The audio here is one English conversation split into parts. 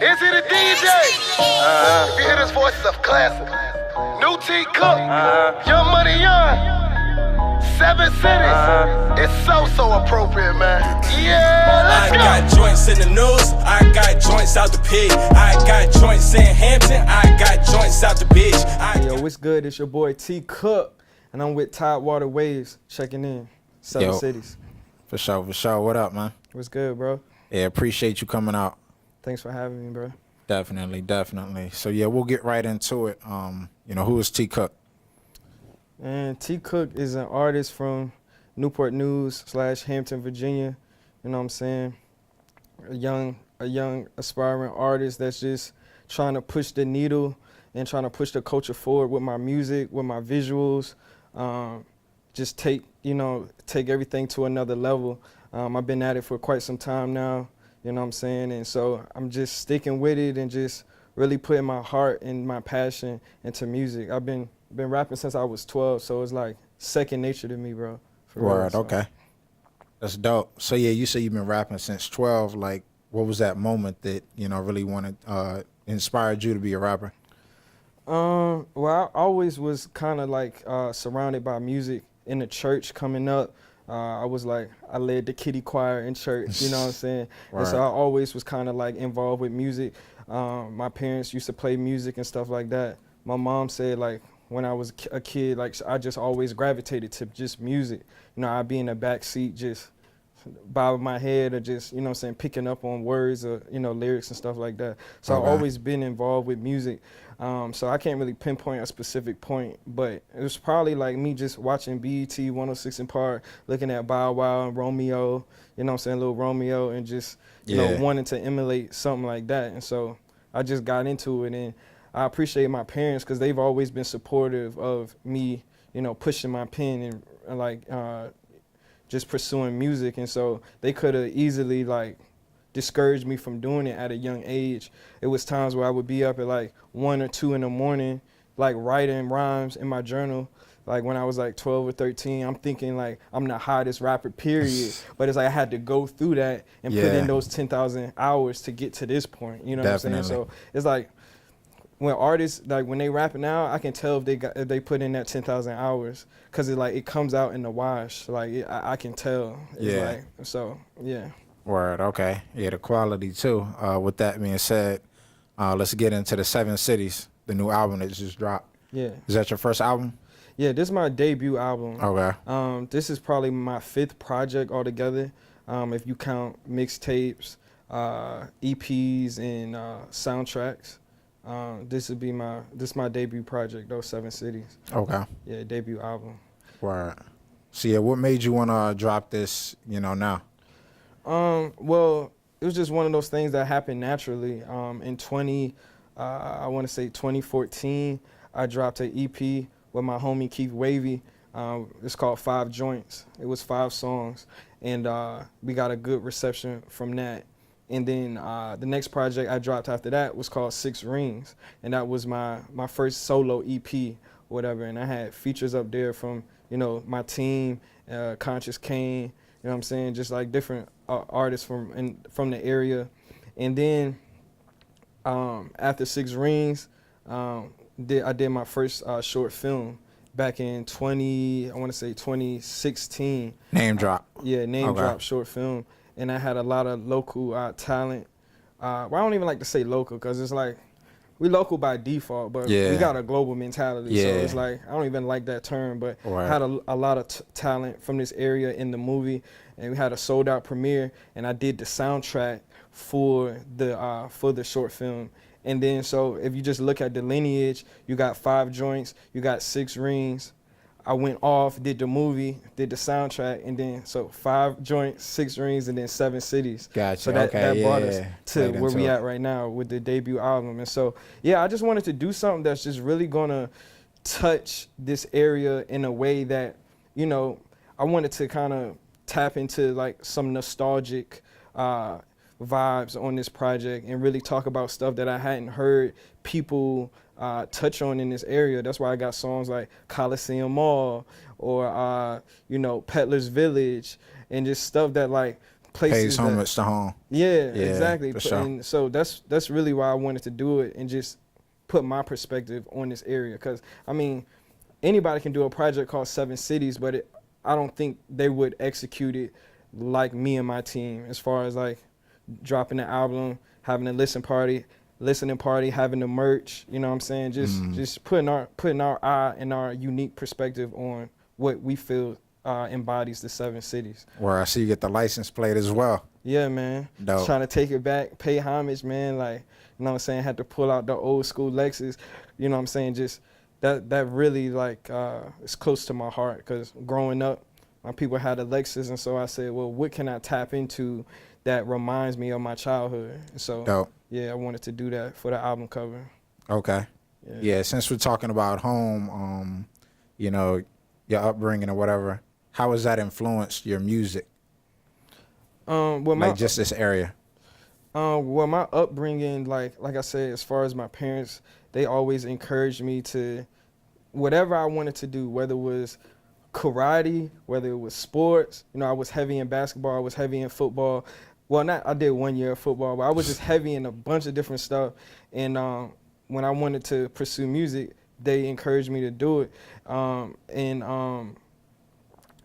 Is it a DJ? If you hear this voice, it's a classic. New T Cooke, Young Money Young, 7 Cities. It's so appropriate, man. Yeah, let's go. I got joints in the news, I got joints out the pig. I got joints in Hampton, I got joints out the bitch. Yo, what's good? It's your boy T Cooke, and I'm with Tidewater Waves checking in. 7 Cities. For sure, for sure. What up, man? What's good, bro? Yeah, appreciate you coming out. Thanks for having me, bro. Definitely, definitely. So yeah, we'll get right into it. You know, who is T Cooke? And T Cooke is an artist from Newport News / Hampton, Virginia. You know what I'm saying? A young aspiring artist that's just trying to push the needle and trying to push the culture forward with my music, with my visuals. Just take everything to another level. I've been at it for quite some time now, you know what I'm saying? And so I'm just sticking with it and just really putting my heart and my passion into music. I've been rapping since I was 12, so it's like second nature to me, bro. Word, okay. That's dope. So yeah, you say you've been rapping since 12. Like, what was that moment that, you know, really inspired you to be a rapper? Well, I always was kind of like surrounded by music in the church coming up. I led the kiddie choir in church, you know what I'm saying? Right. And so I always was kind of like involved with music. My parents used to play music and stuff like that. My mom said, like, when I was a kid, like, I just always gravitated to just music. You know, I'd be in the back seat just bobbing my head or just, you know what I'm saying, picking up on words or, you know, lyrics and stuff like that. So I've always been involved with music. So I can't really pinpoint a specific point, but it was probably like me just watching BET 106 in Park, looking at Bow Wow and Romeo, you know what I'm saying, Little Romeo, and just, you know, wanting to emulate something like that. And so I just got into it, and I appreciate my parents because they've always been supportive of me, you know, pushing my pen and like just pursuing music. And so they could have easily like discouraged me from doing it at a young age. It was times where I would be up at like 1 or 2 in the morning, like writing rhymes in my journal. Like when I was like 12 or 13, I'm thinking like I'm the hottest rapper, period. But it's like I had to go through that and put in those 10,000 hours to get to this point. You know what I'm saying? So it's like when artists, like when they rapping now, I can tell if they put in that 10,000 hours because it comes out in the wash. Like I can tell. It's like, so yeah. Word, okay. Yeah, the quality too. With that being said, let's get into the 7 Cities, the new album that just dropped. Yeah. Is that your first album? Yeah, this is my debut album. Okay. This is probably my 5th project altogether. If you count mixtapes, EPs, and soundtracks. This is my debut project, those 7 Cities. Okay. Yeah, debut album. Word. So yeah, what made you want to drop this, you know, now? Well, it was just one of those things that happened naturally. In 2014, I dropped an EP with my homie Keith Wavy. It's called 5 Joints. It was 5 songs, and we got a good reception from that. And then the next project I dropped after that was called 6 Rings, and that was my first solo EP, whatever. And I had features up there from, you know, my team, Conscious Kane, you know what I'm saying, just like different artists from the area. And then after 6 Rings, I did my first short film back in 2016. Name drop. Yeah, name drop short film. And I had a lot of local talent. Well, I don't even like to say local because it's like we local by default, but we got a global mentality. So it's like, I don't even like that term, but I had a lot of talent from this area in the movie, and we had a sold out premiere, and I did the soundtrack for the short film. And then, so if you just look at the lineage, you got 5 Joints, you got 6 Rings. I went off, did the movie, did the soundtrack, and then so 5 Joints, 6 Rings, and then 7 Cities. Gotcha. So that brought us to where we at right now with the debut album. And so, yeah, I just wanted to do something that's just really gonna touch this area in a way that, you know, I wanted to kind of tap into like some nostalgic vibes on this project and really talk about stuff that I hadn't heard people touch on in this area. That's why I got songs like Coliseum Mall or, you know, Peddler's Village, and just stuff that like places pays homage to home. Yeah, Yeah, exactly. for sure. And so that's really why I wanted to do it and just put my perspective on this area. Because, I mean, anybody can do a project called Seven Cities, but I don't think they would execute it like me and my team, as far as like dropping the album, having a listening party, having the merch, you know what I'm saying? Just putting our eye and our unique perspective on what we feel embodies the Seven Cities. Where I see you get the license plate as well. Yeah, man. Dope. Just trying to take it back, pay homage, man. Like, you know what I'm saying? Had to pull out the old school Lexus, you know what I'm saying? Just that really like is close to my heart, because growing up, my people had a Lexus, and so I said, well, what can I tap into that reminds me of my childhood? And so, Dope. yeah, I wanted to do that for the album cover. Okay. Yeah, since we're talking about home, you know, your upbringing or whatever, how has that influenced your music? Like just this area? Well, my upbringing, like I said, as far as my parents, they always encouraged me to whatever I wanted to do, whether it was karate, whether it was sports. You know, I was heavy in basketball, I was heavy in football. Well, I did 1 year of football, but I was just heavy in a bunch of different stuff. And when I wanted to pursue music, they encouraged me to do it.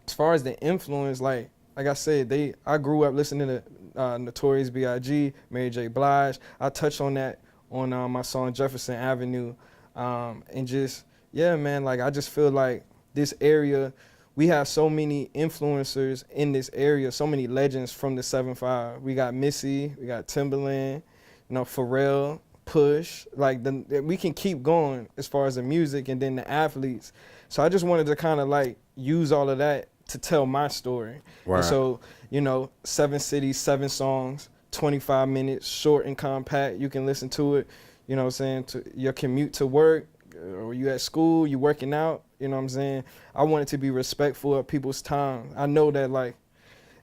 As far as the influence, like I said, I grew up listening to Notorious B.I.G., Mary J. Blige. I touched on that on my song Jefferson Avenue. And just, yeah, man, like I just feel like this area, we have so many influencers in this area, so many legends from the 7-5. We got Missy, we got Timberland, you know, Pharrell, Push. Like we can keep going as far as the music and then the athletes. So I just wanted to kind of like use all of that to tell my story. Right. And so, you know, 7 cities, 7 songs, 25 minutes, short and compact. You can listen to it, you know what I'm saying, to your commute to work, or you at school, you working out, you know what I'm saying? I wanted to be respectful of people's time. I know that, like,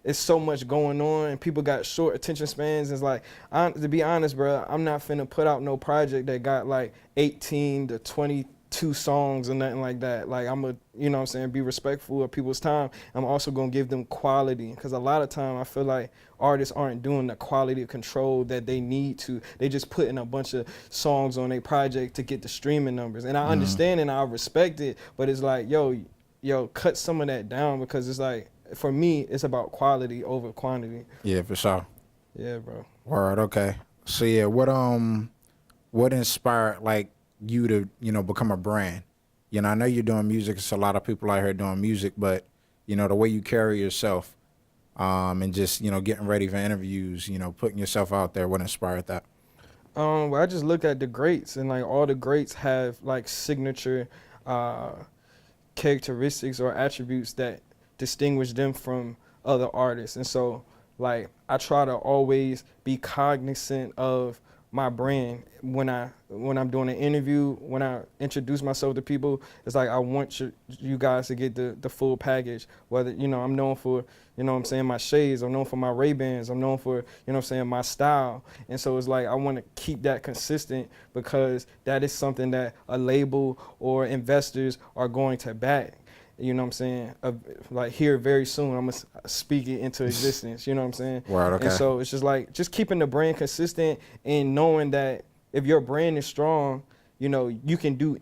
it's so much going on and people got short attention spans. It's like, to be honest, bro, I'm not finna put out no project that got like 18 to 22 songs or nothing like that. Like, I'm a, you know what I'm saying, be respectful of people's time. I'm also gonna give them quality, because a lot of time I feel like artists aren't doing the quality of control that they need to. They just putting a bunch of songs on their project to get the streaming numbers. And I understand and I respect it, but it's like, yo, cut some of that down, because it's like, for me, it's about quality over quantity. Yeah, for sure. Yeah, bro. Word, okay. So yeah, what inspired like you to, you know, become a brand? You know, I know you're doing music. It's a lot of people out here doing music, but you know, the way you carry yourself, and just, you know, getting ready for interviews, you know, putting yourself out there, what inspired that? Well, I just look at the greats, and like all the greats have like signature characteristics or attributes that distinguish them from other artists. And so like I try to always be cognizant of my brand when I'm doing an interview, when I introduce myself to people. It's like I want you guys to get the full package. Whether, you know, I'm known for, you know what I'm saying, my shades, I'm known for my Ray-Bans, I'm known for, you know what I'm saying, my style. And so it's like I want to keep that consistent, because that is something that a label or investors are going to back. You know what I'm saying? Like here very soon, I'm going to speak it into existence. You know what I'm saying? Word, okay. And so it's just like, just keeping the brand consistent and knowing that if your brand is strong, you know, you can do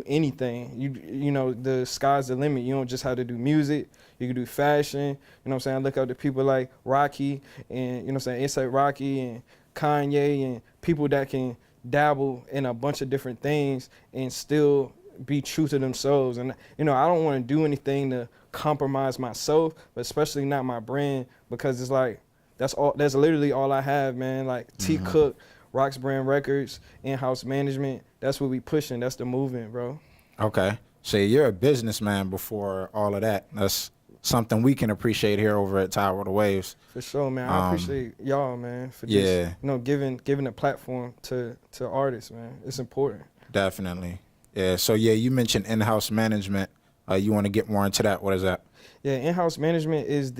anything. You know, the sky's the limit. You don't just have to do music. You can do fashion. You know what I'm saying? I look up to people like Rocky and, you know what I'm saying, Inside Rocky and Kanye and people that can dabble in a bunch of different things and still be true to themselves. And, you know, I don't want to do anything to compromise myself, but especially not my brand, because it's like, that's literally all I have, man. Like T. Cooke, Rocks Brand Records, in-house management, that's what we pushing. That's the movement, bro. Okay. So you're a businessman before all of that. That's something we can appreciate here over at Tower of the Waves. For sure, man. I appreciate y'all, man, for just, you know, giving a platform to artists, man. It's important. Definitely. Yeah, so yeah, you mentioned in-house management. You want to get more into that? What is that? Yeah, in-house management is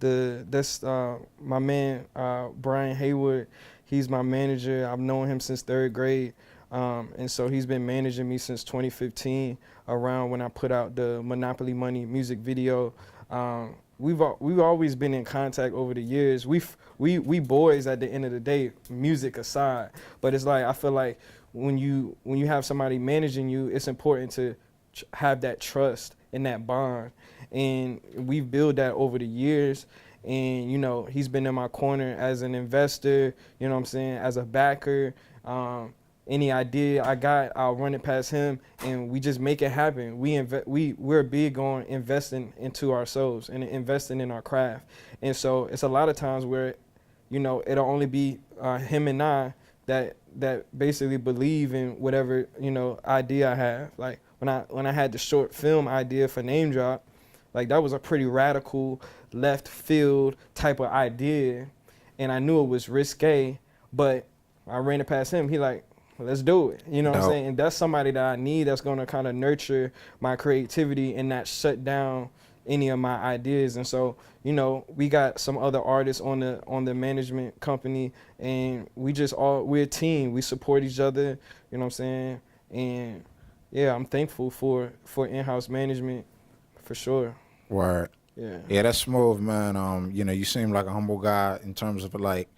that's my man Brian Haywood. He's my manager. I've known him since 3rd grade, and so he's been managing me since 2015, around when I put out the Monopoly Money music video. we've always been in contact over the years. We boys at the end of the day, music aside. But it's like I feel like when you have somebody managing you, it's important to have that trust and that bond. And we've built that over the years. And, you know, he's been in my corner as an investor, you know what I'm saying, as a backer. Any idea I got, I'll run it past him, and we just make it happen. We're big on investing into ourselves and investing in our craft. And so it's a lot of times where, you know, it'll only be him and I that basically believe in whatever, you know, idea I have. Like when I had the short film idea for Name Drop, like that was a pretty radical left field type of idea, and I knew it was risque, but I ran it past him. He like, let's do it. You know what I'm saying? And that's somebody that I need that's going to kind of nurture my creativity and not shut down any of my ideas. And so, you know, we got some other artists on the management company, and we're a team. We support each other, you know what I'm saying? And yeah, I'm thankful for in-house management for sure. Word. Yeah. Yeah, that's smooth, man. You know, you seem like a humble guy in terms of like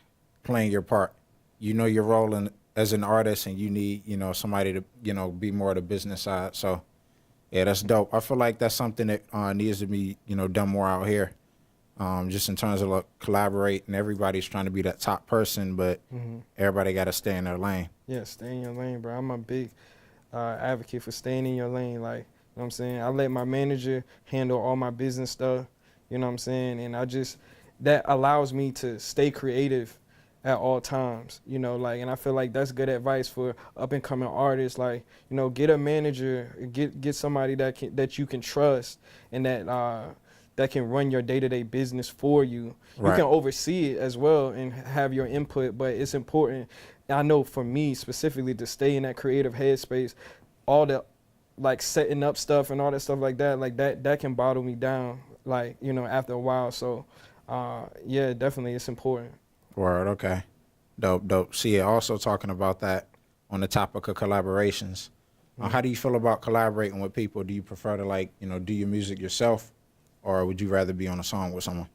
playing your part. You know your role as an artist, and you need, you know, somebody to, you know, be more of the business side. So, yeah, that's dope. I feel like that's something that needs to be, you know, done more out here. Just in terms of like collaborate, and everybody's trying to be that top person, but everybody got to stay in their lane. Yeah, stay in your lane, bro. I'm a big advocate for staying in your lane. Like, you know what I'm saying? I let my manager handle all my business stuff, you know what I'm saying? And that allows me to stay creative at all times, you know, like, and I feel like that's good advice for up and coming artists. Like, you know, get a manager, get somebody that you can trust, and that can run your day-to-day business for you. Right. You can oversee it as well and have your input, but it's important. I know for me specifically to stay in that creative headspace, all the like setting up stuff and all that stuff like that can bottle me down, like, you know, after a while. So yeah, definitely it's important. Word, okay. Dope. See, yeah, also talking about that on the topic of collaborations. How do you feel about collaborating with people? Do you prefer to, like, you know, do your music yourself, or would you rather be on a song with someone?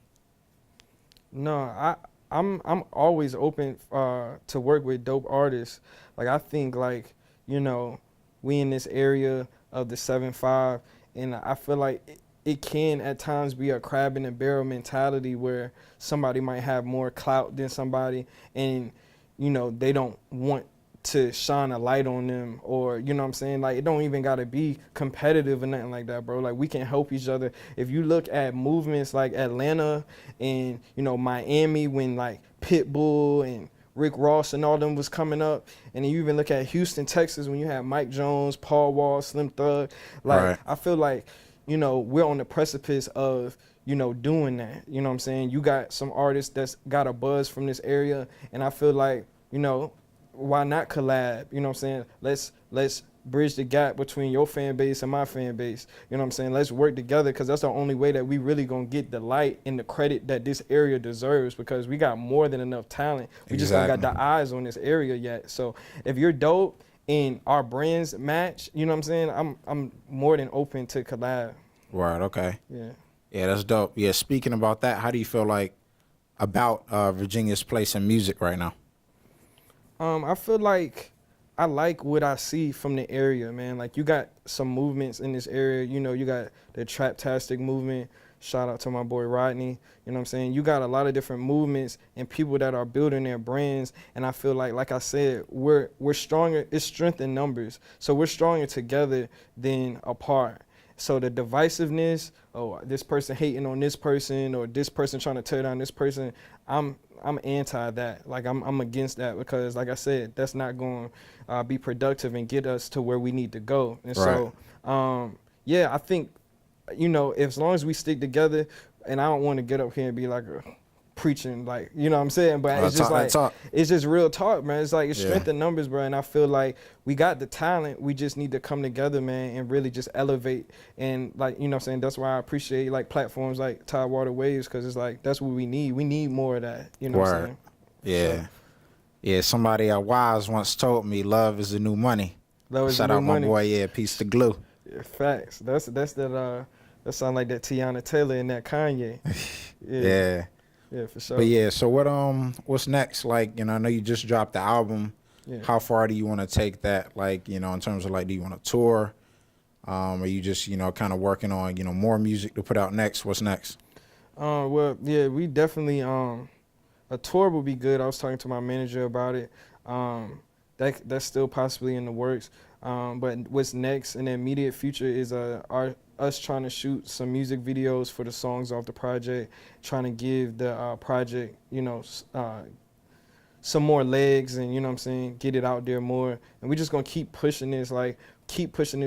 No, I'm always open to work with dope artists. Like, I think, like, you know, we in this area of the 7-5, and I feel like it can at times be a crab in the barrel mentality where somebody might have more clout than somebody, and, you know, they don't want to shine a light on them, or, you know what I'm saying? Like, it don't even got to be competitive or nothing like that, bro. Like, we can help each other. If you look at movements like Atlanta and, you know, Miami, when like Pitbull and Rick Ross and all them was coming up, and then you even look at Houston, Texas, when you have Mike Jones, Paul Wall, Slim Thug. Like, right. I feel like, you know, we're on the precipice of, you know, doing that. You know what I'm saying? You got some artists that's got a buzz from this area, and I feel like, you know, why not collab? You know what I'm saying? Let's bridge the gap between your fan base and my fan base. You know what I'm saying? Let's work together, because that's the only way that we really gonna get the light and the credit that this area deserves, because we got more than enough talent. We just don't got the eyes on this area yet. So if you're dope and our brands match, you know what I'm saying? I'm more than open to collab. Right, okay. Yeah. Yeah, that's dope. Yeah, speaking about that, how do you feel like about Virginia's place in music right now? I feel like I like what I see from the area, man. Like, you got some movements in this area. You know, you got the Traptastic movement. Shout out to my boy Rodney. You know what I'm saying? You got a lot of different movements and people that are building their brands. And I feel like I said, we're stronger. It's strength in numbers. So we're stronger together than apart. So the divisiveness, oh, this person hating on this person, or this person trying to tear down this person, I'm anti that. Like, I'm against that, because, like I said, that's not going to be productive and get us to where we need to go. And right. So, yeah, I think, you know, as long as we stick together, and I don't want to get up here and be like preaching, like, you know what I'm saying? But it's just it's just real talk, man. It's like, it's strength in numbers, bro. And I feel like we got the talent. We just need to come together, man, and really just elevate. And, like, you know what I'm saying? That's why I appreciate, like, platforms like Tidewater Waves, because it's like, that's what we need. We need more of that. You know what I'm saying? Yeah. So. Yeah, somebody wise once told me, love is the new money. Love is Shout the new out money. My boy, yeah, Peace to Glue. Yeah, facts. That's that That sound like that Tiana Taylor and that Kanye. Yeah. Yeah, for sure. But yeah, so what's next? Like, I know you just dropped the album. Yeah. How far do you want to take that? Like, in terms of like, do you want to tour? Are you just, kind of working on, more music to put out next? What's next? Well, yeah, we definitely, a tour would be good. I was talking to my manager about it. That's still possibly in the works. But what's next in the immediate future is us trying to shoot some music videos for the songs off the project, trying to give the project, some more legs and, get it out there more. And we're just going to keep pushing this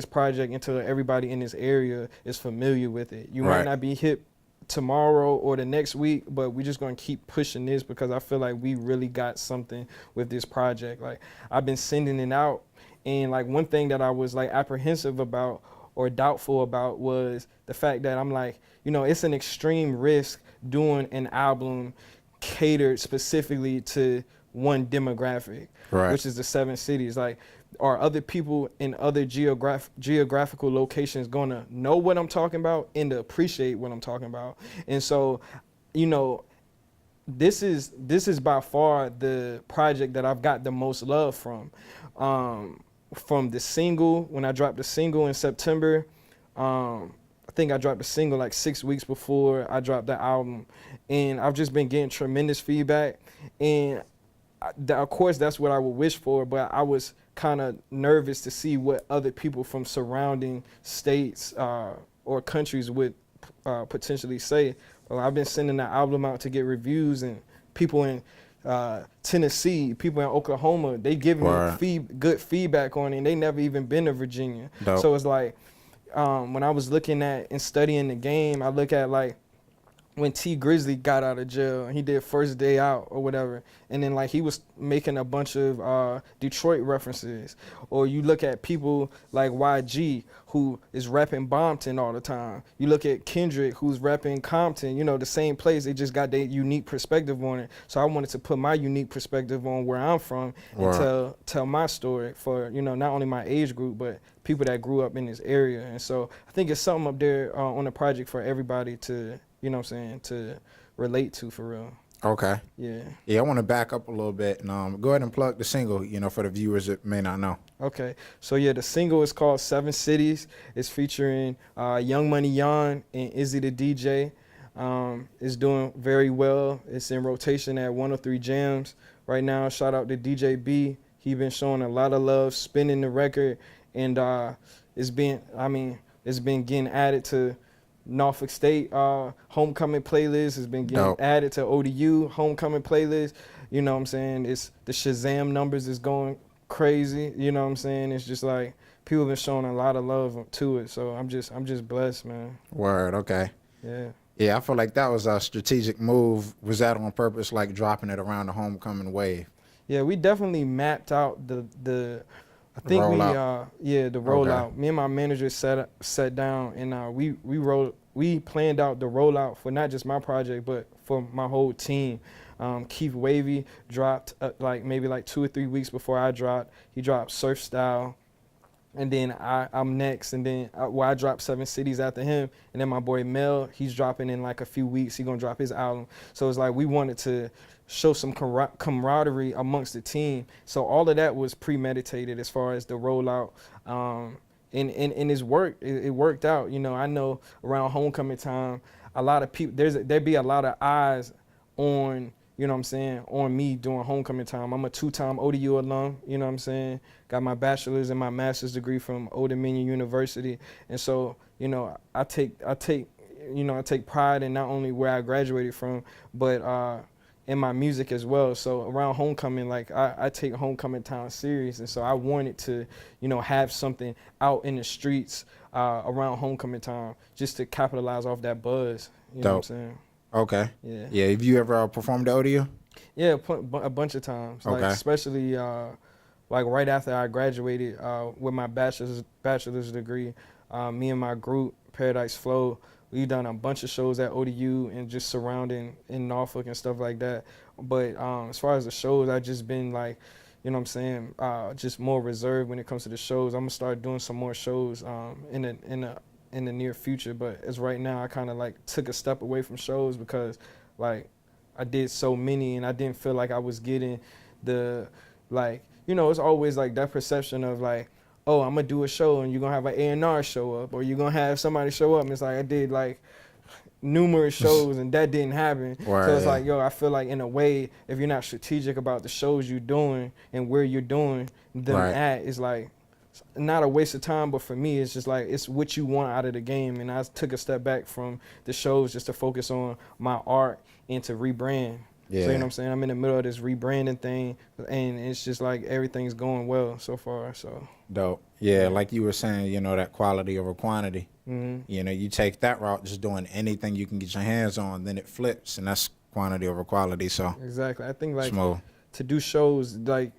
project until everybody in this area is familiar with it. You might not be hip tomorrow or the next week, but we're just going to keep pushing this because I feel like we really got something with this project. Like, I've been sending it out, and like one thing that I was like apprehensive about or doubtful about was the fact that I'm like, it's an extreme risk doing an album catered specifically to one demographic, which is the 7 cities. Like, are other people in other geographical locations gonna know what I'm talking about and to appreciate what I'm talking about? And so, this is by far the project that I've got the most love from. From the single, when I dropped the single in September, I think I dropped the single like 6 weeks before I dropped the album, and I've just been getting tremendous feedback. And of course, that's what I would wish for, but I was kind of nervous to see what other people from surrounding states or countries would potentially say. Well, I've been sending the album out to get reviews, and people in Tennessee, people in Oklahoma, they give me good feedback on it, and they never even been to Virginia. Dope. So it's like, when I was looking at and studying the game, I look at like when T Grizzly got out of jail, he did First Day Out or whatever, and then like he was making a bunch of Detroit references. Or you look at people like YG, who is rapping Bompton all the time. You look at Kendrick, who's rapping Compton, the same place, they just got their unique perspective on it. So I wanted to put my unique perspective on where I'm from and tell my story for, not only my age group, but people that grew up in this area. And so I think it's something up there on the project for everybody to, to relate to for real. Okay. Yeah. Yeah, I want to back up a little bit and go ahead and plug the single, for the viewers that may not know. Okay. So yeah, the single is called 7 Cities. It's featuring Young Money Yon and Izzy the DJ. It's doing very well. It's in rotation at 103 Jams right now. Shout out to DJ B. He been showing a lot of love, spinning the record, and it's been getting added to Norfolk State homecoming playlist. Has been getting added to ODU homecoming playlist. You know what I'm saying? It's the Shazam numbers is going crazy. You know what I'm saying? It's just like people have been showing a lot of love to it. So I'm just blessed, man. Word. Okay. Yeah. Yeah, I feel like that was a strategic move. Was that on purpose, like dropping it around the homecoming wave? Yeah, we definitely mapped out the rollout. Me and my manager sat down and we planned out the rollout for not just my project but for my whole team. Keith Wavy dropped maybe 2 or 3 weeks before I dropped. He dropped Surf Style, and then I'm next, and then I dropped 7 Cities after him, and then my boy Mel, he's dropping in like a few weeks. He's gonna drop his album. So it's like we wanted to show some camaraderie amongst the team. So all of that was premeditated as far as the rollout. And it's worked. It worked out. I know around homecoming time, a lot of people, there'd be a lot of eyes on, on me during homecoming time. I'm a 2-time ODU alum, got my bachelor's and my master's degree from Old Dominion University. And so, I take pride in not only where I graduated from, but in my music as well. So around homecoming, I take homecoming time serious. And so I wanted to, have something out in the streets around homecoming time just to capitalize off that buzz. You know what I'm saying? Okay. Yeah. Yeah. Have you ever performed at ODU? Yeah, a bunch of times. Okay. Especially right after I graduated with my bachelor's degree, me and my group, Paradise Flow, we've done a bunch of shows at ODU and just surrounding in Norfolk and stuff like that. But as far as the shows, I've just been just more reserved when it comes to the shows. I'm gonna start doing some more shows in in the near future. But as right now, I kind of like took a step away from shows because like I did so many and I didn't feel like I was getting the, like, you know, it's always like that perception of like, oh, I'm gonna do a show and you're gonna have an A&R show up, or you're gonna have somebody show up. And it's like I did like numerous shows and that didn't happen. Right, so it's yeah. like, yo, I feel like in a way, if you're not strategic about the shows you're doing and where you're doing them Right. at, it's like not a waste of time, but for me, it's just like it's what you want out of the game. And I took a step back from the shows just to focus on my art and to rebrand. Yeah. So you know what I'm saying? I'm in the middle of this rebranding thing, and it's just like everything's going well so far. So Dope. Yeah, like you were saying, you know, that quality over quantity. mhm. You know, you take that route, just doing anything you can get your hands on, then it flips, and that's quantity over quality. So Exactly. I think like smooth. to do shows, like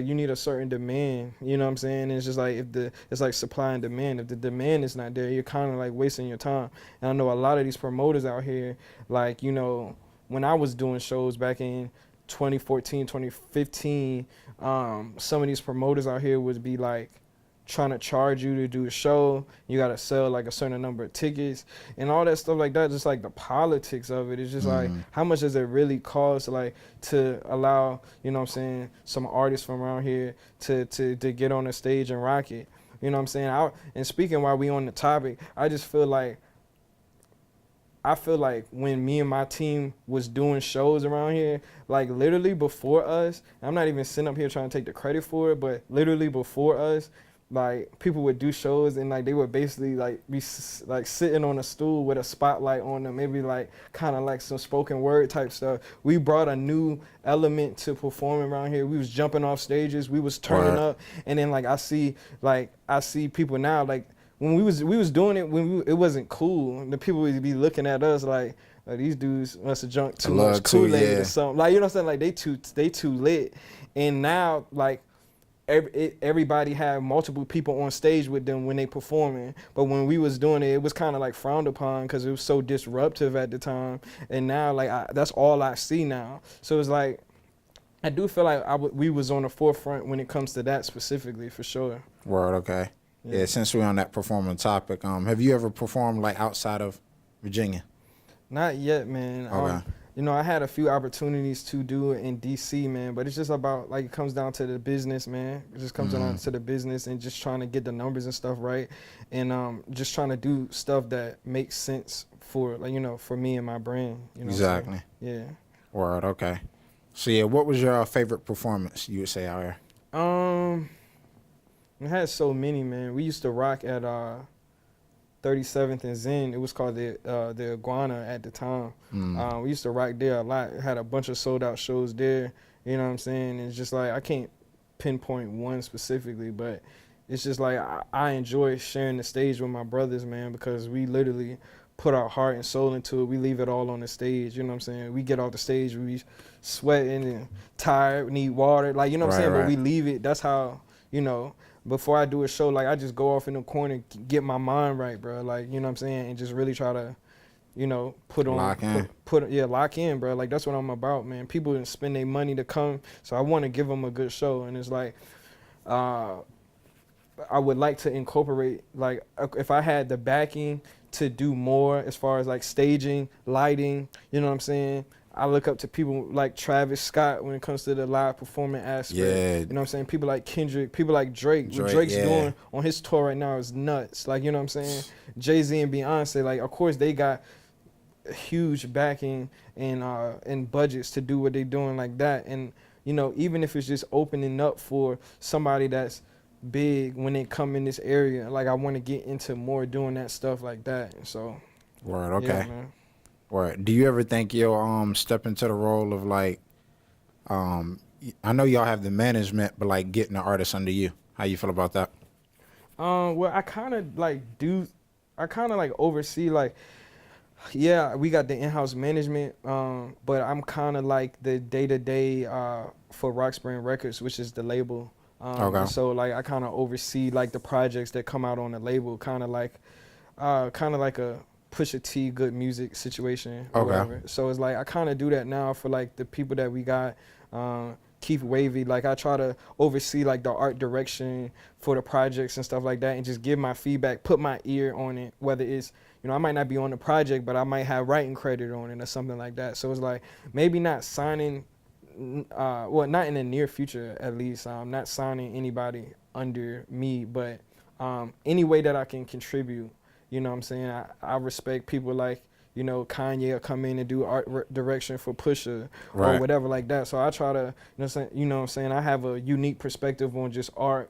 you need a certain demand. You know what I'm saying? And it's just like it's like supply and demand. If the demand is not there, you're kind of like wasting your time. And I know a lot of these promoters out here, like, you know, when I was doing shows back in 2014, 2015, some of these promoters out here would be like trying to charge you to do a show. You got to sell like a certain number of tickets and all that stuff like that. Just like the politics of it. It's just like, how much does it really cost, like, to allow, you know what I'm saying, some artists from around here to get on the stage and rock it. You know what I'm saying? And speaking while we on the topic, I just feel like, when me and my team was doing shows around here, like literally before us, I'm not even sitting up here trying to take the credit for it, but literally before us, like people would do shows and like they would basically like be like sitting on a stool with a spotlight on them, maybe like kind of like some spoken word type stuff. We brought a new element to performing around here. We was jumping off stages, we was turning up, and then like I see people now, like when we was doing it when it wasn't cool. The people would be looking at us like, oh, these dudes must have drunk too much Kool-Aid or something. Like, you know what I'm saying? Like they too lit. And now like everybody had multiple people on stage with them when they performing. But when we was doing it, it was kind of like frowned upon because it was so disruptive at the time. And now like that's all I see now. So it's like I do feel like we was on the forefront when it comes to that specifically, for sure. Word, okay. Yeah, since we're on that performing topic, have you ever performed like outside of Virginia? Not yet, man. Okay. You know, I had a few opportunities to do it in DC, man, but it's just about, like, it comes down to the business, man. It just comes down to the business and just trying to get the numbers and stuff right, and just trying to do stuff that makes sense for, like, you know, for me and my brand. You know Exactly. Yeah. Word, okay. So yeah, what was your favorite performance you would say out here? I had so many, man. We used to rock at 37th and Zen. It was called the Iguana at the time. We used to rock there a lot. Had a bunch of sold out shows there. You know what I'm saying? It's just like I can't pinpoint one specifically, but it's just like I enjoy sharing the stage with my brothers, man, because we literally put our heart and soul into it. We leave it all on the stage. You know what I'm saying? We get off the stage, we sweating and tired, need water, like, you know what I'm saying? Right. But we leave it. That's how, you know. Before I do a show, like, I just go off in the corner, get my mind right, bro. Like, you know what I'm saying? And just really try to, you know, lock in, bro. Like, that's what I'm about, man. People spend their money to come, so I want to give them a good show. And it's like, I would like to incorporate, like, if I had the backing to do more as far as, like, staging, lighting, you know what I'm saying? I look up to people like Travis Scott when it comes to the live performing aspect. Yeah. You know what I'm saying? People like Kendrick, people like Drake. What Drake's doing on his tour right now is nuts. Like, you know what I'm saying? Jay-Z and Beyonce, like, of course they got huge backing and budgets to do what they're doing like that. And, you know, even if it's just opening up for somebody that's big when they come in this area, like, I want to get into more doing that stuff like that. And so. Word, okay. Yeah, man. Right. Do you ever think you'll step into the role of like, I know y'all have the management, but like getting the artist under you? How you feel about that? Well, I kind of like oversee, like, yeah, we got the in-house management, but I'm kind of like the day-to-day for Rockspring Records, which is the label. Okay. So like I kind of oversee like the projects that come out on the label, kind of like a Pusha T good music situation or whatever. So it's like I kind of do that now for like the people that we got, Keith Wavy. Like I try to oversee like the art direction for the projects and stuff like that, and just give my feedback, put my ear on it, whether it's, you know, I might not be on the project, but I might have writing credit on it or something like that. So it's like maybe not signing, well, not in the near future at least. Not signing anybody under me, but any way that I can contribute. You know what I'm saying? I respect people like, you know, Kanye will come in and do art direction for Pusha or whatever like that. So I try to, you know what I'm saying? I have a unique perspective on just art,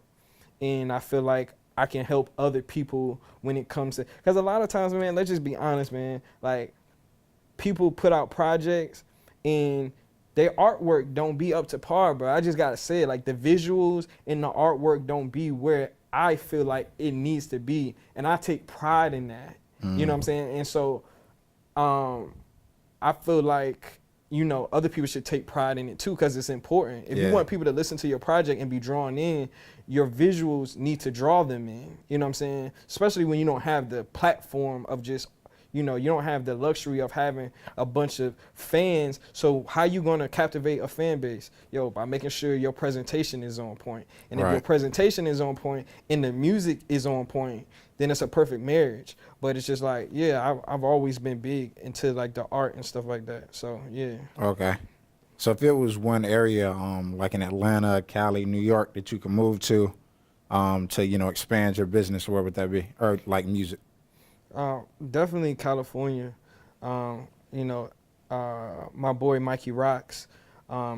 and I feel like I can help other people when it comes to, because a lot of times, man, let's just be honest, man, like people put out projects and their artwork don't be up to par, bro. I just gotta say it, like the visuals and the artwork don't be where I feel like it needs to be, and I take pride in that. You know what I'm saying? And so I feel like, you know, other people should take pride in it too, because it's important. If you want people to listen to your project and be drawn in, your visuals need to draw them in. You know what I'm saying? Especially when you don't have the platform of just, you know, you don't have the luxury of having a bunch of fans. So how you gonna captivate a fan base? Yo, by making sure your presentation is on point. And if your presentation is on point and the music is on point, then it's a perfect marriage. But it's just like, yeah, I've always been big into like the art and stuff like that. So yeah. Okay. So if it was one area, like in Atlanta, Cali, New York, that you could move to, you know, expand your business, where would that be? Or like music? Definitely California. You know, my boy Mikey Rocks,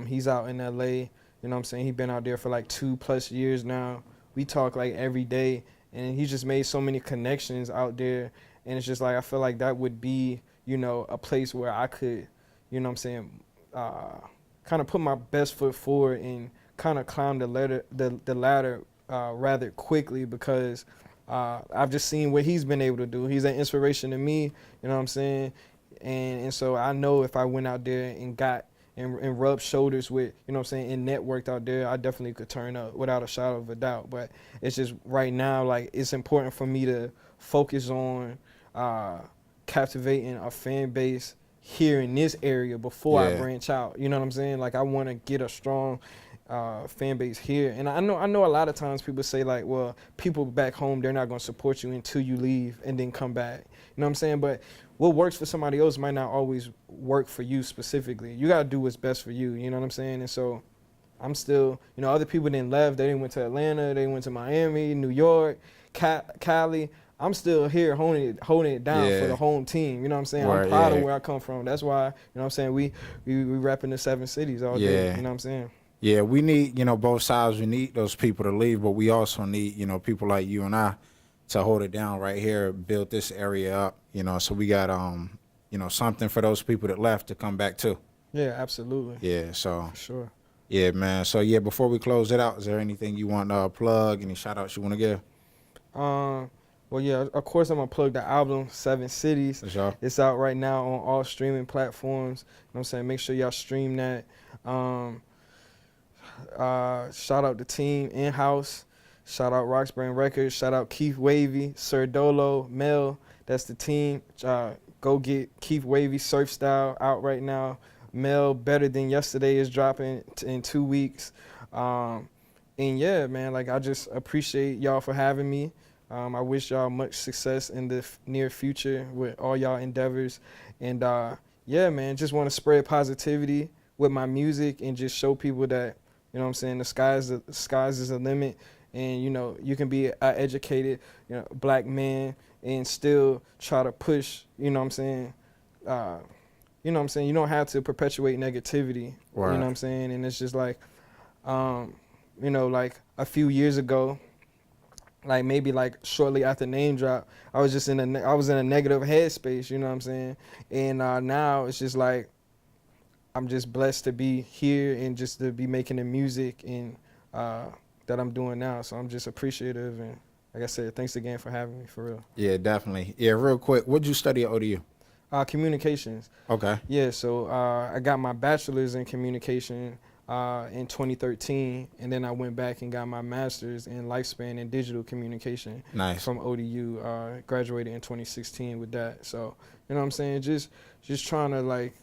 he's out in LA. You know what I'm saying? He's been out there for like 2+ years now. We talk like every day, and he just made so many connections out there. And it's just like, I feel like that would be, you know, a place where I could, you know what I'm saying, kind of put my best foot forward and kind of climb the ladder rather quickly, because I've just seen what he's been able to do. He's an inspiration to me, you know what I'm saying? And so I know if I went out there and got and rubbed shoulders with, you know what I'm saying, and networked out there, I definitely could turn up without a shadow of a doubt. But it's just right now, like, it's important for me to focus on captivating a fan base here in this area before I branch out. You know what I'm saying? Like, I want to get a strong fan base here. And I know a lot of times people say like, well, people back home, they're not going to support you until you leave and then come back. You know what I'm saying? But what works for somebody else might not always work for you specifically. You got to do what's best for you. You know what I'm saying? And so I'm still, you know, other people didn't left. They didn't went to Atlanta. They went to Miami, New York, Cali. I'm still here holding it down for the home team. You know what I'm saying? I'm proud of where I come from. That's why, you know what I'm saying, we repping the 7 cities all day. You know what I'm saying? Yeah, we need, you know, both sides. We need those people to leave, but we also need, you know, people like you and I to hold it down right here, build this area up, you know, so we got, you know, something for those people that left to come back to. Yeah, absolutely. Yeah, so. For sure. Yeah, man. So, yeah, before we close it out, is there anything you want to plug, any shout-outs you want to give? Well, yeah, of course I'm going to plug the album, 7 Cities. For sure. It's out right now on all streaming platforms. You know what I'm saying? Make sure y'all stream that. Shout out the team in-house. Shout out Roxburn Records. Shout out Keith Wavy, Sir Dolo, Mel. That's the team. Go get Keith Wavy Surf Style out right now. Mel, Better Than Yesterday is dropping in 2 weeks. And yeah, man, like, I just appreciate y'all for having me. I wish y'all much success in the near future with all y'all endeavors. And yeah, man, just want to spread positivity with my music and just show people that, you know what I'm saying, the skies is the limit. And, you know, you can be an educated, you know, black man and still try to push, you know what I'm saying, you know what I'm saying, you don't have to perpetuate negativity, you know what I'm saying. And it's just like, you know, like a few years ago, like maybe like shortly after Name Drop, I was in a negative headspace, you know what I'm saying. And now it's just like, I'm just blessed to be here and just to be making the music and that I'm doing now. So I'm just appreciative, and like I said, thanks again for having me, for real. Yeah, definitely. Yeah, real quick, what'd you study at ODU? Communications. Okay. Yeah, so I got my bachelor's in communication in 2013, and then I went back and got my master's in lifespan and digital communication. Nice. From ODU. Graduated in 2016 with that. So, you know what I'm saying, just trying to, like,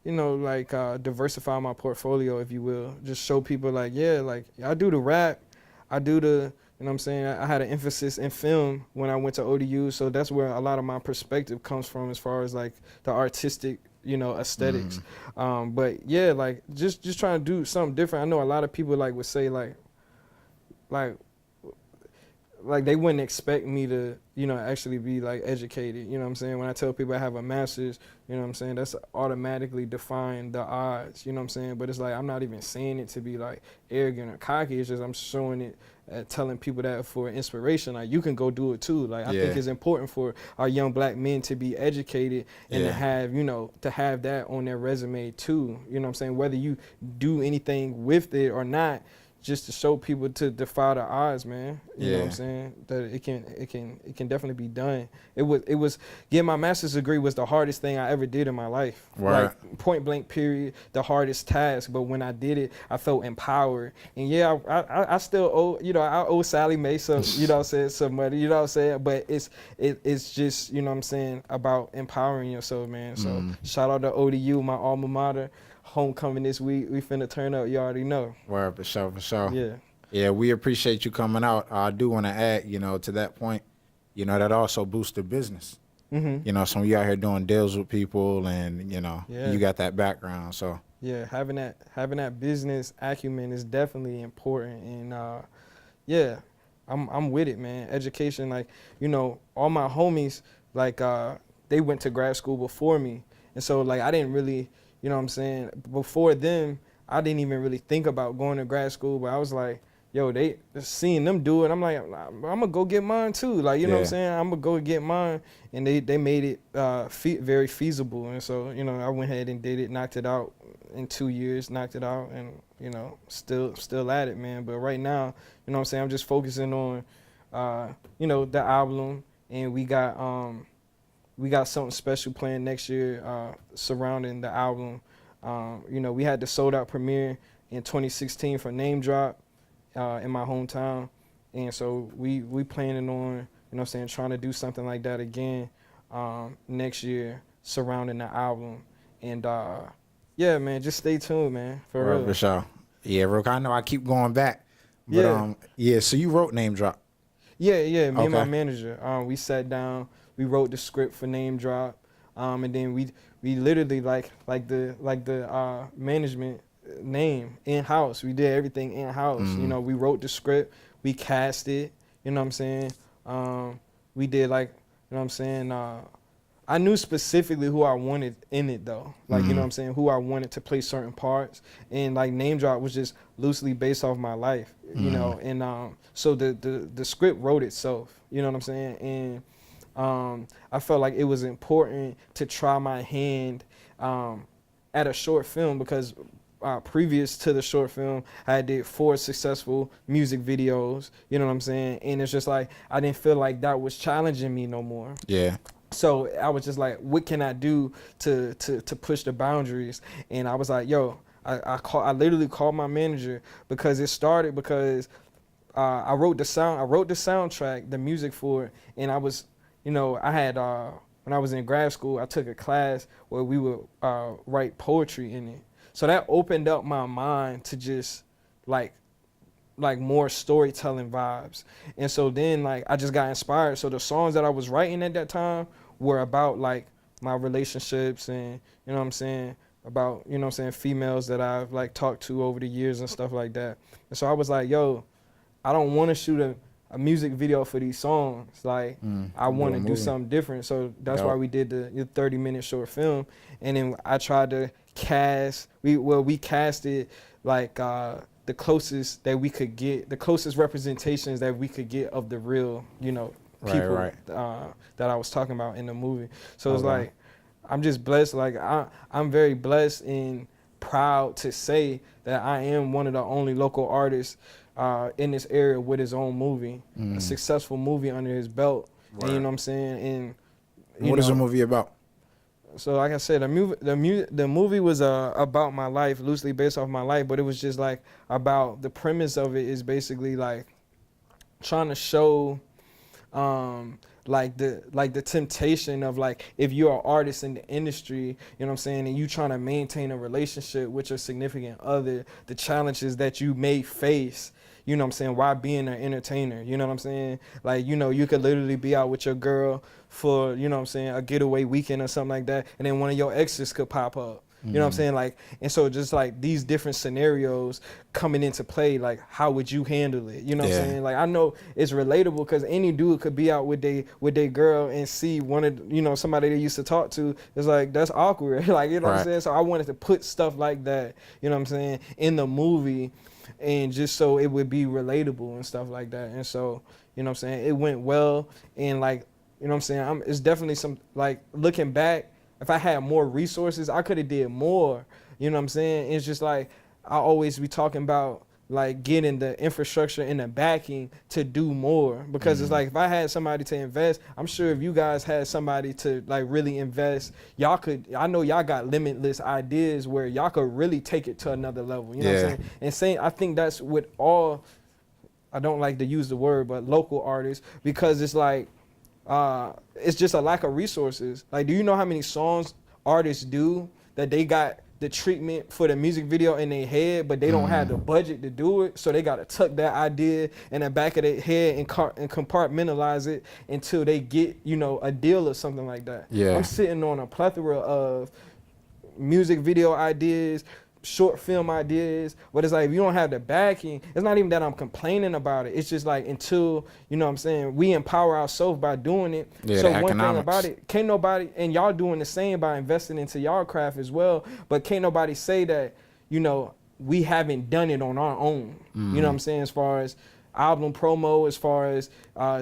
like diversify my portfolio, if you will. Just show people like, yeah, like I do the rap, I do the, you know what I'm saying? I had an emphasis in film when I went to ODU, so that's where a lot of my perspective comes from as far as like the artistic, aesthetics. But yeah, like just trying to do something different. I know a lot of people like would say like they wouldn't expect me to, actually be like educated. You know what I'm saying? When I tell people I have a master's, you know what I'm saying, that's automatically define the odds, you know what I'm saying? But it's like, I'm not even saying it to be like arrogant or cocky. It's just I'm showing it, telling people that for inspiration, like you can go do it too. Like I think it's important for our young black men to be educated and to have, to have that on their resume too. You know what I'm saying? Whether you do anything with it or not, just to show people to defy the odds, man. You know what I'm saying? That it can definitely be done. It was getting my master's degree was the hardest thing I ever did in my life. Right. Like point blank period, the hardest task. But when I did it, I felt empowered. And yeah, I still owe, I owe Sally Mae some, some money, you know what I'm saying? But it's just, you know what I'm saying, about empowering yourself, man. So shout out to ODU, my alma mater. Homecoming this week, we finna turn up, you already know. Word, for sure. Yeah. Yeah, we appreciate you coming out. I do want to add, to that point, that also boosts the business. So you out here doing deals with people and, you got that background, so. Yeah, having that business acumen is definitely important. And I'm with it, man. Education, like, all my homies, like, they went to grad school before me. And so, like, I didn't really, you know what I'm saying? Before them, I didn't even really think about going to grad school, but I was like, yo, they seeing them do it. I'm like, I'm gonna go get mine too. Like, you know what I'm saying? I'm gonna go get mine. And they made it very feasible. And so, I went ahead and did it, knocked it out in 2 years, knocked it out, and, still at it, man. But right now, you know what I'm saying? I'm just focusing on, the album, and we got something special planned next year surrounding the album. We had the sold out premiere in 2016 for Name Drop in my hometown. And so we planning on, trying to do something like that again next year surrounding the album. And yeah, man, just stay tuned, man, for real. For sure. Yeah, Rook, I know I keep going back. But so you wrote Name Drop. Yeah, me and my manager, we sat down. We wrote the script for Name Drop, and then we literally like the management name in-house. We did everything in-house. We wrote the script, we cast it, you know what I'm saying? We did I knew specifically who I wanted in it though. Like, you know what I'm saying, who I wanted to play certain parts. And like Name Drop was just loosely based off my life, and so the script wrote itself, you know what I'm saying? And I felt like it was important to try my hand at a short film because previous to the short film, I did 4 successful music videos, you know what I'm saying? And it's just like, I didn't feel like that was challenging me no more. Yeah. So I was just like, what can I do to push the boundaries? And I was like, yo, I literally called my manager because it started because I wrote the soundtrack, the music for it, and I was, I had, when I was in grad school, I took a class where we would write poetry in it. So that opened up my mind to just like more storytelling vibes. And so then like I just got inspired. So the songs that I was writing at that time were about like my relationships and, you know what I'm saying, about, you know what I'm saying, females that I've like talked to over the years and stuff like that. And so I was like, yo, I don't want to shoot a music video for these songs. Like I want to do something different. So that's why we did the 30-minute short film. And then I tried to cast, we casted like the closest that we could get, the closest representations that we could get of the real, people that I was talking about in the movie. So it's like, I'm just blessed. Like I'm very blessed and proud to say that I am one of the only local artists in this area with his own movie, a successful movie under his belt. And you know what I'm saying? And what is the movie about? So like I said, the movie was about my life, loosely based off my life, but it was just like about, the premise of it is basically like trying to show like the temptation of like, if you're an artist in the industry, you know what I'm saying, and you trying to maintain a relationship with your significant other, the challenges that you may face, you know what I'm saying, while being an entertainer, you know what I'm saying? Like, you know, you could literally be out with your girl for, you know what I'm saying, a getaway weekend or something like that, and then one of your exes could pop up. You know what I'm saying? Like, and so just like these different scenarios coming into play, like how would you handle it? You know what I'm saying? Like, I know it's relatable because any dude could be out with their girl and see one of, you know, somebody they used to talk to. It's like, that's awkward. Like, you know what I'm saying? So I wanted to put stuff like that, you know what I'm saying, in the movie, and just so it would be relatable and stuff like that. And so, you know what I'm saying, it went well. And like, you know what I'm saying, it's definitely some, like, looking back, if I had more resources, I could have did more. You know what I'm saying? It's just like, I always be talking about like getting the infrastructure and the backing to do more, because it's like, if I had somebody to invest, I'm sure if you guys had somebody to like really invest, y'all could, I know y'all got limitless ideas where y'all could really take it to another level. You know what I'm saying? And I think that's with all, I don't like to use the word, but local artists, because it's like, it's just a lack of resources. Like, do you know how many songs artists do that they got the treatment for the music video in their head, but they don't have the budget to do it, so they got to tuck that idea in the back of their head and compartmentalize it until they get, you know, a deal or something like that. I'm sitting on a plethora of music video ideas, short film ideas, but it's like, if you don't have the backing, it's not even that I'm complaining about it. It's just like, until, you know what I'm saying, we empower ourselves by doing it. So one thing about it, can't nobody, and y'all doing the same by investing into y'all craft as well, but can't nobody say that, you know, we haven't done it on our own. You know what I'm saying, as far as album promo, as far as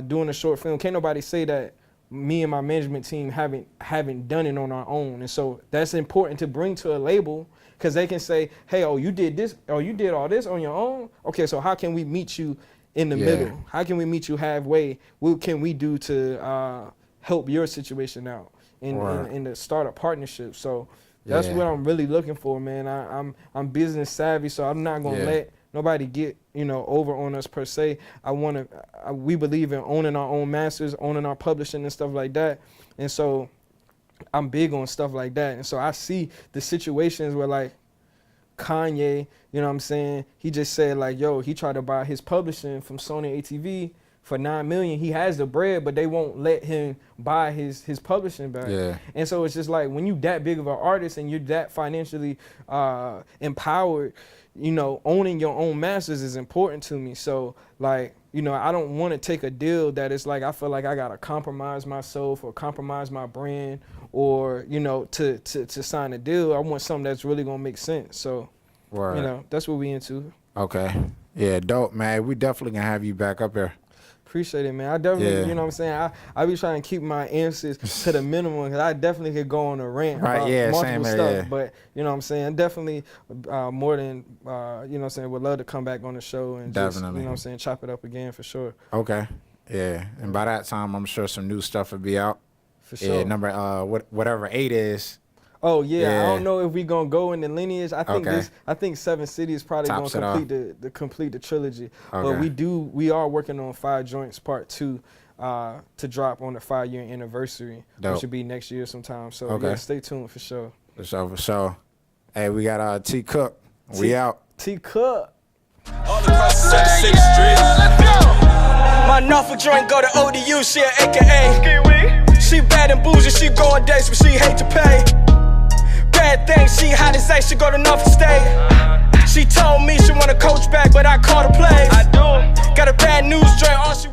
doing a short film, can't nobody say that me and my management team haven't done it on our own. And so that's important to bring to a label, because they can say, hey, oh, you did this, or you did all this on your own? Okay, so how can we meet you in the middle? How can we meet you halfway? What can we do to help your situation out and to start a partnership? So that's what I'm really looking for, man. I'm business savvy, so I'm not gonna let nobody get, you know, over on us per se. We believe in owning our own masters, owning our publishing and stuff like that. And so I'm big on stuff like that. And so I see the situations where like Kanye, you know what I'm saying, he just said like, yo, he tried to buy his publishing from Sony ATV for $9 million. He has the bread, but they won't let him buy his publishing back. And so it's just like, when you that big of an artist and you're that financially empowered, you know, owning your own masters is important to me. So like, you know, I don't want to take a deal that it's like, I feel like I got to compromise myself or compromise my brand, or, you know, to sign a deal. I want something that's really going to make sense. So, you know, that's what we into. Okay. Yeah, dope, man. We definitely going to have you back up here. Appreciate it, man. I definitely, you know what I'm saying, I be trying to keep my answers to the minimum, because I definitely could go on a rant about multiple stuff. But, you know what I'm saying, definitely more than, you know what I'm saying, would love to come back on the show and just, you know what I'm saying, chop it up again for sure. Okay. Yeah. And by that time, I'm sure some new stuff will be out. For sure. Yeah, number, whatever 8 is. Oh yeah, I don't know if we gonna go in the lineage. I think I think 7 City is probably gonna complete the trilogy. But we are working on 5 Joints Part 2 to drop on the 5-year anniversary, which should be next year sometime. So yeah, stay tuned for sure. For sure. Hey, we got T Cooke. We out. T Cooke. All across the 76th Street. Let's go. My Norfolk joint go to ODU, she an AKA. She bad and bougie, she go on dates, but she hate to pay. Bad things, she hot as ice, she go to Norfolk State. She told me she wanna coach back, but I called her plays. I do. Got a bad news joint, all she